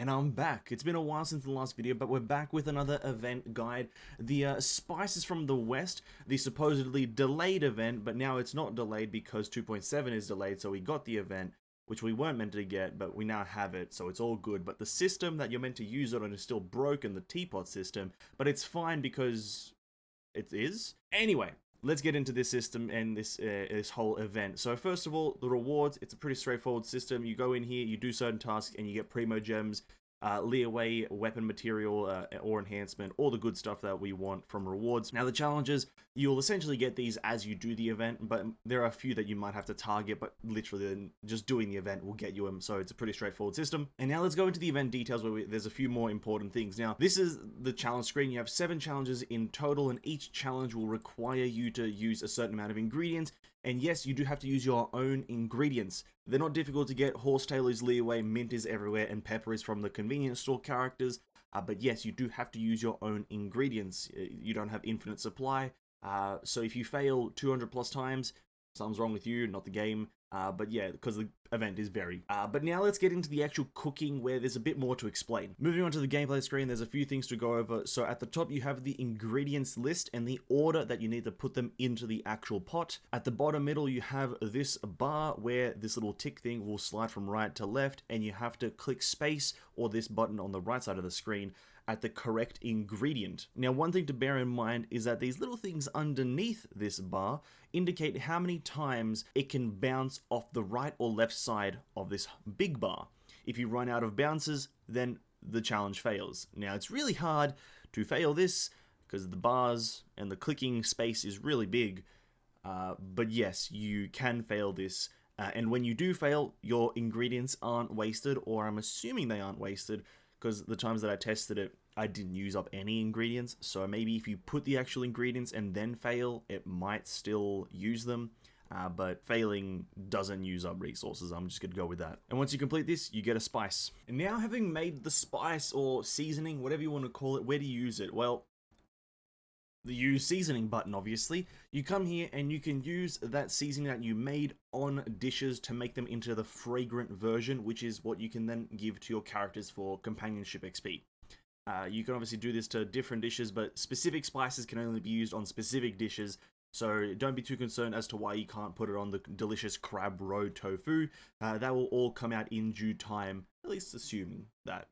And I'm back. It's been a while since the last video, but we're back with another event guide. The Spices from the West, the supposedly delayed event, but now it's not delayed because 2.7 is delayed, so we got the event, which we weren't meant to get, but we now have it, so it's all good. But the system that you're meant to use it on is still broken, the teapot system, but it's fine because it is. Anyway, let's get into this system and this whole event. So first of all, the rewards, it's a pretty straightforward system. You go in here, you do certain tasks, and you get primogems, leeway, weapon material, or enhancement, all the good stuff that we want from rewards. Now the challenges, you'll essentially get these as you do the event, but there are a few that you might have to target, but literally just doing the event will get you them, so it's a pretty straightforward system. And now let's go into the event details where there's a few more important things. Now, this is the challenge screen. You have 7 challenges in total, and each challenge will require you to use a certain amount of ingredients. And yes, you do have to use your own ingredients. They're not difficult to get. Horsetail is leeway, mint is everywhere, and pepper is from the convenience store characters. But yes, you do have to use your own ingredients. You don't have infinite supply. So if you fail 200 plus times, something's wrong with you, not the game. But yeah, because the event is very. But now let's get into the actual cooking where there's a bit more to explain. Moving on to the gameplay screen, there's a few things to go over. So at the top, you have the ingredients list and the order that you need to put them into the actual pot. At the bottom middle, you have this bar where this little tick thing will slide from right to left, and you have to click space or this button on the right side of the screen at the correct ingredient. Now, one thing to bear in mind is that these little things underneath this bar indicate how many times it can bounce off the right or left side of this big bar. If you run out of bounces, then the challenge fails. Now, it's really hard to fail this because the bars and the clicking space is really big, but yes, you can fail this. And when you do fail, your ingredients aren't wasted, or I'm assuming they aren't wasted, because the times that I tested it, I didn't use up any ingredients. So maybe if you put the actual ingredients and then fail, it might still use them. But failing doesn't use up resources. I'm just going to go with that. And once you complete this, you get a spice. And now, having made the spice or seasoning, whatever you want to call it, where do you use it? Well, the use seasoning button, obviously. You come here and you can use that seasoning that you made on dishes to make them into the fragrant version, which is what you can then give to your characters for Companionship XP. You can obviously do this to different dishes, but specific spices can only be used on specific dishes, so don't be too concerned as to why you can't put it on the delicious crab roe tofu. That will all come out in due time, at least assuming that.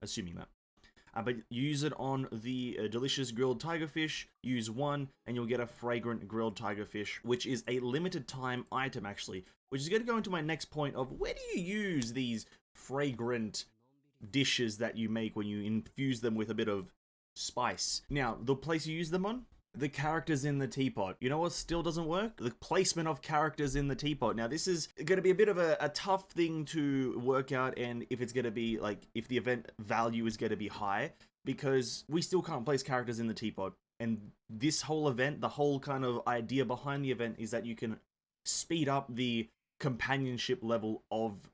But use it on the delicious grilled tiger fish. Use one and you'll get a fragrant grilled tiger fish, which is a limited time item actually, which is going to go into my next point of where do you use these fragrant dishes that you make when you infuse them with a bit of spice. Now, the place you use them on? The characters in the teapot. You know what still doesn't work? The placement of characters in the teapot. Now, this is going to be a bit of a tough thing to work out, and if it's going to be, like, if the event value is going to be high, because we still can't place characters in the teapot. And this whole event, the whole kind of idea behind the event is that you can speed up the companionship level of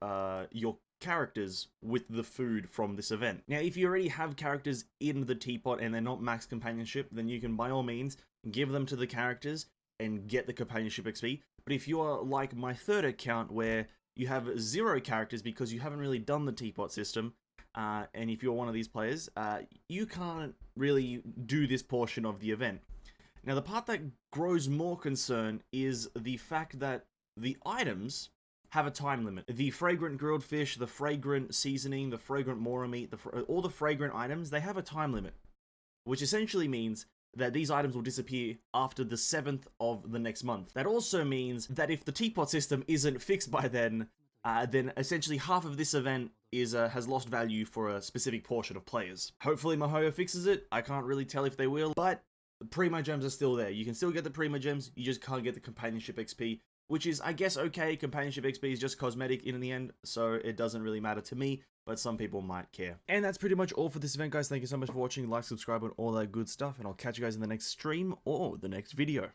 your characters with the food from this event. Now, if you already have characters in the teapot and they're not max companionship, then you can by all means give them to the characters and get the companionship XP. But if you are like my third account where you have 0 characters because you haven't really done the teapot system, and if you're one of these players, you can't really do this portion of the event. Now, the part that grows more concern is the fact that the items have a time limit. The fragrant grilled fish, the fragrant seasoning, the fragrant mora meat, all the fragrant items, they have a time limit, which essentially means that these items will disappear after the 7th of the next month. That also means that if the teapot system isn't fixed by then essentially half of this event has lost value for a specific portion of players. Hopefully Mihoyo fixes it. I can't really tell if they will, but the primogems are still there. You can still get the primogems, you just can't get the companionship XP, which is, I guess, okay. Companionship XP is just cosmetic in the end, so it doesn't really matter to me, but some people might care. And that's pretty much all for this event, guys. Thank you so much for watching. Like, subscribe, and all that good stuff, and I'll catch you guys in the next stream or the next video.